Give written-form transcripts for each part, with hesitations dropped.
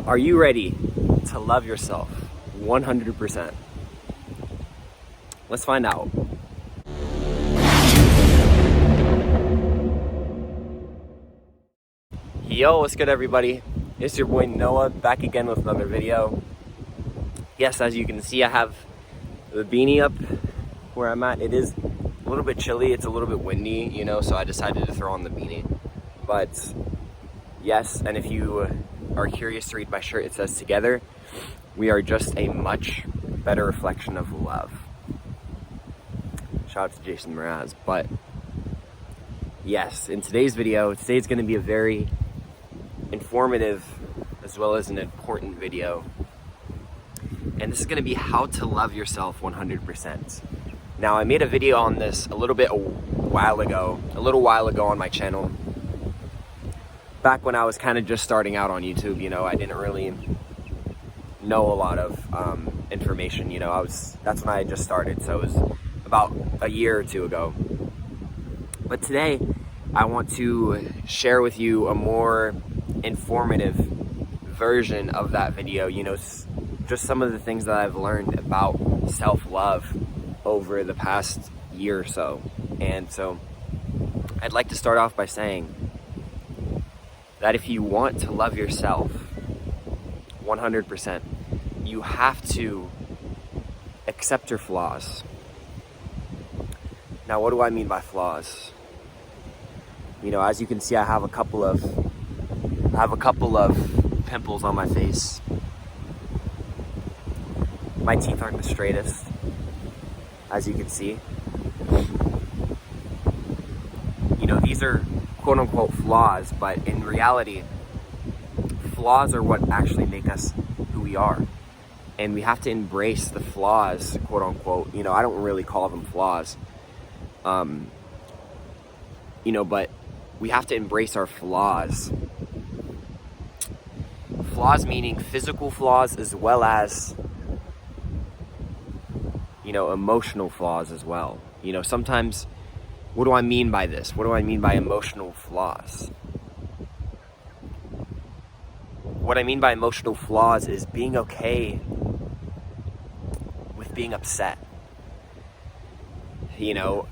Are you ready to love yourself 100%? Let's find out. Yo, what's good everybody? It's your boy Noah back again with another video. Yes, as you can see, I have the beanie up where I'm at. It is a little bit chilly, it's a little bit windy, you know, so I decided to throw on the beanie. But yes, and if you are curious to read my shirt, it says together, we are just a much better reflection of love. Shout out to Jason Mraz. But yes, in today's video, today's going to be a very informative as well as an important video. And this is going to be how to love yourself 100%. Now, I made a video on this a little while ago on my channel. Back when I was kind of just starting out on YouTube, you know, I didn't really know a lot of information, you know, that's when I just started, so it was about a year or two ago. But today, I want to share with you a more informative version of that video, you know, just some of the things that I've learned about self-love over the past year or so. And so, I'd like to start off by saying that if you want to love yourself 100%, you have to accept your flaws. Now, what do I mean by flaws? You know, as you can see, I have a couple of pimples on my face. My teeth aren't the straightest, as you can see. You know, these are quote-unquote flaws, but in reality, flaws are what actually make us who we are. And we have to embrace the flaws, quote-unquote. You know, I don't really call them flaws. You know, but we have to embrace our flaws. Flaws meaning physical flaws as well as, you know, emotional flaws as well. You know, sometimes, what do I mean by this? What do I mean by emotional flaws? What I mean by emotional flaws is being okay with being upset. You know,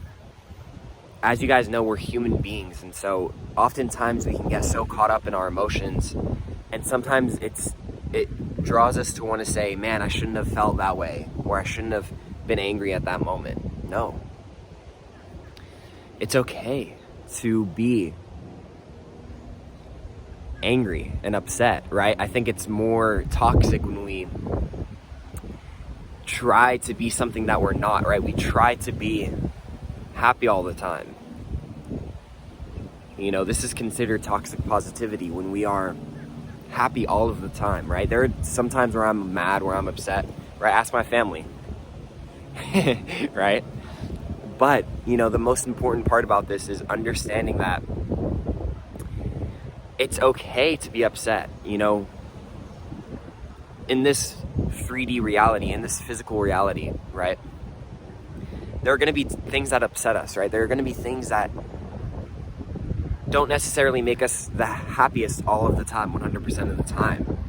as you guys know, we're human beings, and so oftentimes we can get so caught up in our emotions, and sometimes it draws us to want to say, man, I shouldn't have felt that way, or I shouldn't have been angry at that moment. No. It's okay to be angry and upset, right? I think it's more toxic when we try to be something that we're not, right? We try to be happy all the time. You know, this is considered toxic positivity when we are happy all of the time, right? There are some times where I'm mad, where I'm upset, right? Ask my family, right? But, you know, the most important part about this is understanding that it's okay to be upset, you know, in this 3D reality, in this physical reality, right? There are going to be things that upset us, right? There are going to be things that don't necessarily make us the happiest all of the time, 100% of the time.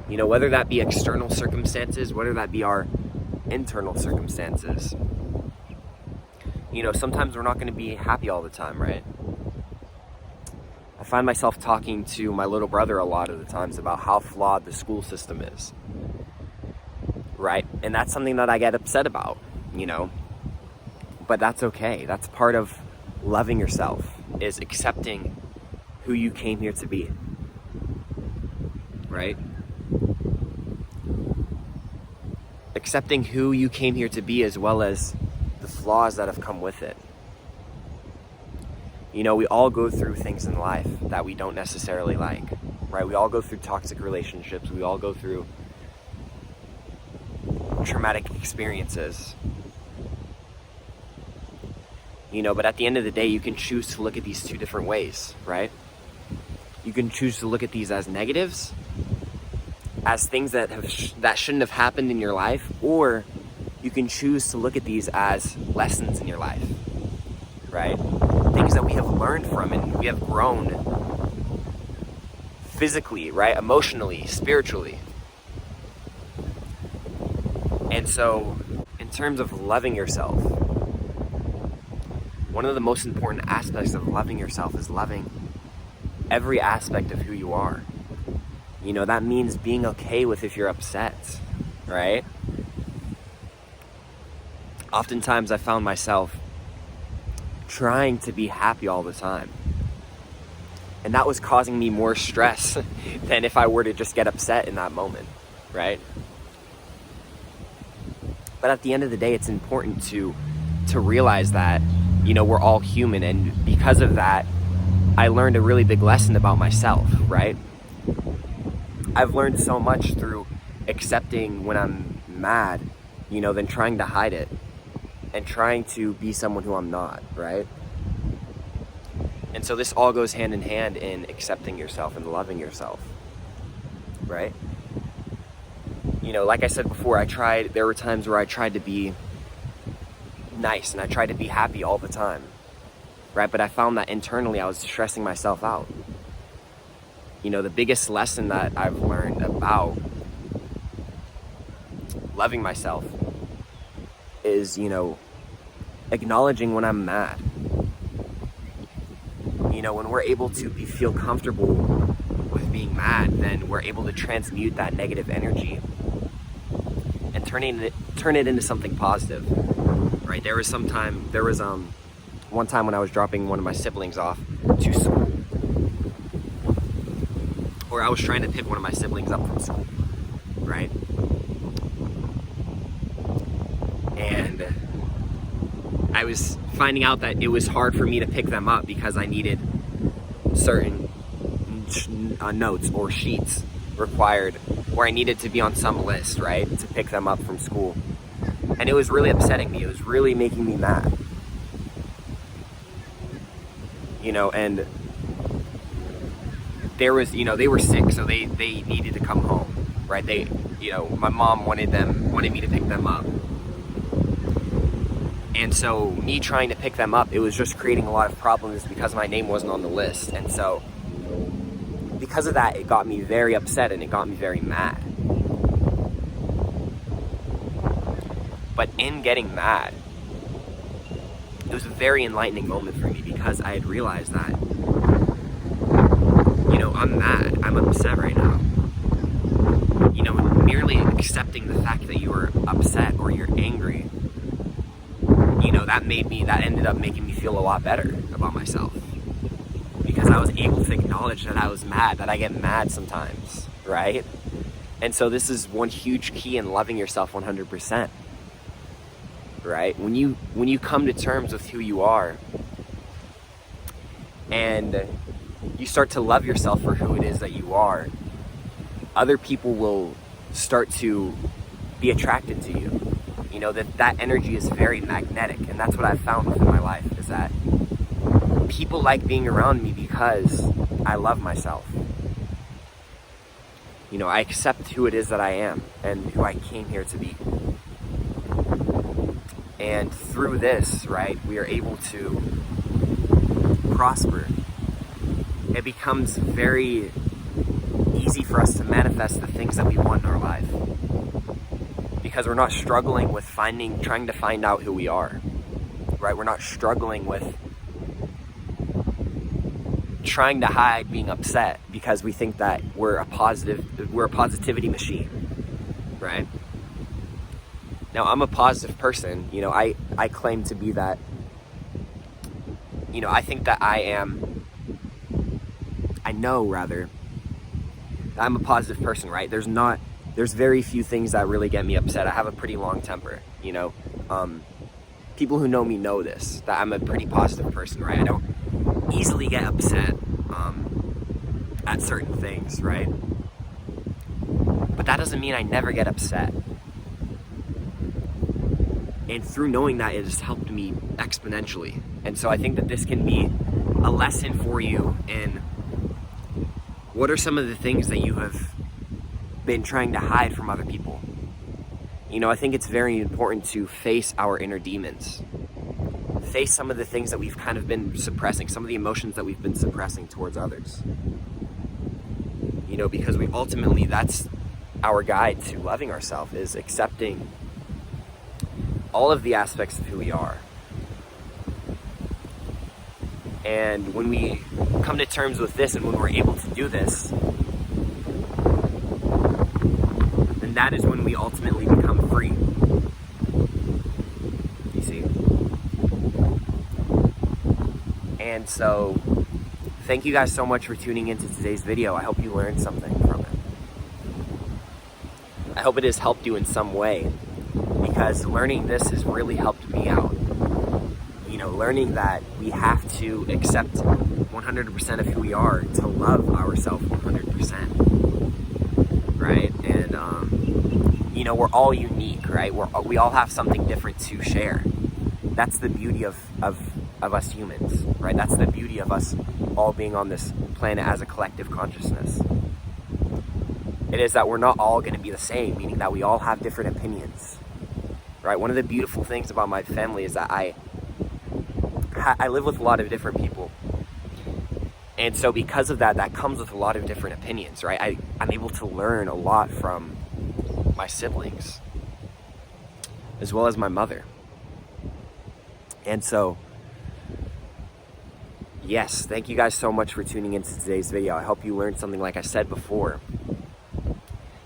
You know, whether that be external circumstances, whether that be our internal circumstances. You know, sometimes we're not going to be happy all the time, right? I find myself talking to my little brother a lot of the times about how flawed the school system is, right? And that's something that I get upset about, you know? But that's okay. That's part of loving yourself, is accepting who you came here to be, right? Accepting who you came here to be as well as the flaws that have come with it. You know, we all go through things in life that we don't necessarily like, right? We all go through toxic relationships. We all go through traumatic experiences. You know, but at the end of the day, you can choose to look at these two different ways, right? You can choose to look at these as negatives, as things that shouldn't have happened in your life, or you can choose to look at these as lessons in your life, right? Things that we have learned from and we have grown physically, right? Emotionally, spiritually. And so, in terms of loving yourself, one of the most important aspects of loving yourself is loving every aspect of who you are. You know, that means being okay with if you're upset, right? Oftentimes I found myself trying to be happy all the time. And that was causing me more stress than if I were to just get upset in that moment, right? But at the end of the day, it's important to realize that, you know, we're all human. And because of that, I learned a really big lesson about myself, right? I've learned so much through accepting when I'm mad, you know, than trying to hide it and trying to be someone who I'm not, right? And so this all goes hand in hand in accepting yourself and loving yourself, right? You know, like I said before, there were times where I tried to be nice and I tried to be happy all the time, right? But I found that internally I was stressing myself out. You know, the biggest lesson that I've learned about loving myself is, you know, acknowledging when I'm mad. You know, when we're able to feel comfortable with being mad, then we're able to transmute that negative energy and turn it into something positive, right? There was one time when I was dropping one of my siblings off to school, or I was trying to pick one of my siblings up from school, right? And I was finding out that it was hard for me to pick them up because I needed certain notes or sheets required, where I needed to be on some list, right, to pick them up from school. And it was really upsetting me. It was really making me mad. You know, and they were sick, so they needed to come home, right? My mom wanted me to pick them up. And so me trying to pick them up, it was just creating a lot of problems because my name wasn't on the list. And so because of that, it got me very upset and it got me very mad. But in getting mad, it was a very enlightening moment for me because I had realized that, you know, I'm mad, I'm upset right now. You know, merely accepting the fact that you are upset or you're angry, you know, that ended up making me feel a lot better about myself. Because I was able to acknowledge that I was mad, that I get mad sometimes, right? And so this is one huge key in loving yourself 100%, right? When you come to terms with who you are and you start to love yourself for who it is that you are, other people will start to be attracted to you. You know, that energy is very magnetic, and that's what I've found within my life, is that people like being around me because I love myself. You know, I accept who it is that I am and who I came here to be. And through this, right, we are able to prosper. It becomes very easy for us to manifest the things that we want in our life, because we're not struggling with trying to find out who we are, right? We're not struggling with trying to hide being upset because we think that we're a positivity machine, right? Now, I'm a positive person. You know, I claim to be that. You know, I think that I'm a positive person, right? There's very few things that really get me upset. I have a pretty long temper, you know. People who know me know this, that I'm a pretty positive person, right? I don't easily get upset at certain things, right? But that doesn't mean I never get upset. And through knowing that, it has helped me exponentially. And so I think that this can be a lesson for you in what are some of the things that you have been trying to hide from other people. You know, I think it's very important to face our inner demons. Face some of the things that we've kind of been suppressing, some of the emotions that we've been suppressing towards others. You know, because we ultimately, that's our guide to loving ourselves, is accepting all of the aspects of who we are. And when we come to terms with this and when we're able to do this, then that is when we ultimately become free. You see? And so, thank you guys so much for tuning into today's video. I hope you learned something from it. I hope it has helped you in some way, because learning this has really helped me out. You know, learning that we have to accept 100% of who we are to love ourselves 100%, right? And, you know, we're all unique, right? We all have something different to share. That's the beauty of us humans, right? That's the beauty of us all being on this planet as a collective consciousness. It is that we're not all going to be the same, meaning that we all have different opinions, right? One of the beautiful things about my family is that I live with a lot of different people. And so because of that, that comes with a lot of different opinions, right? I'm able to learn a lot from my siblings, as well as my mother. And so, yes, thank you guys so much for tuning into today's video. I hope you learned something, like I said before.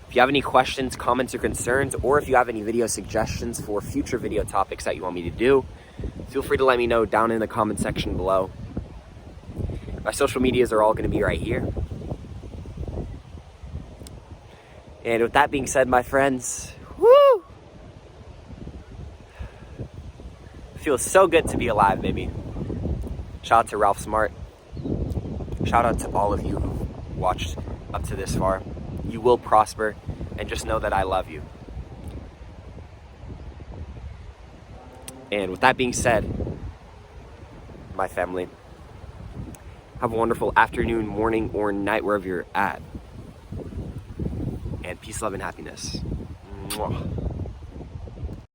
If you have any questions, comments, or concerns, or if you have any video suggestions for future video topics that you want me to do, feel free to let me know down in the comment section below. My social medias are all going to be right here. And with that being said, my friends, woo! Feels so good to be alive, baby. Shout out to Ralph Smart. Shout out to all of you who've watched up to this far. You will prosper, and just know that I love you. And with that being said, my family, have a wonderful afternoon, morning, or night, wherever you're at. And peace, love, and happiness. Mwah.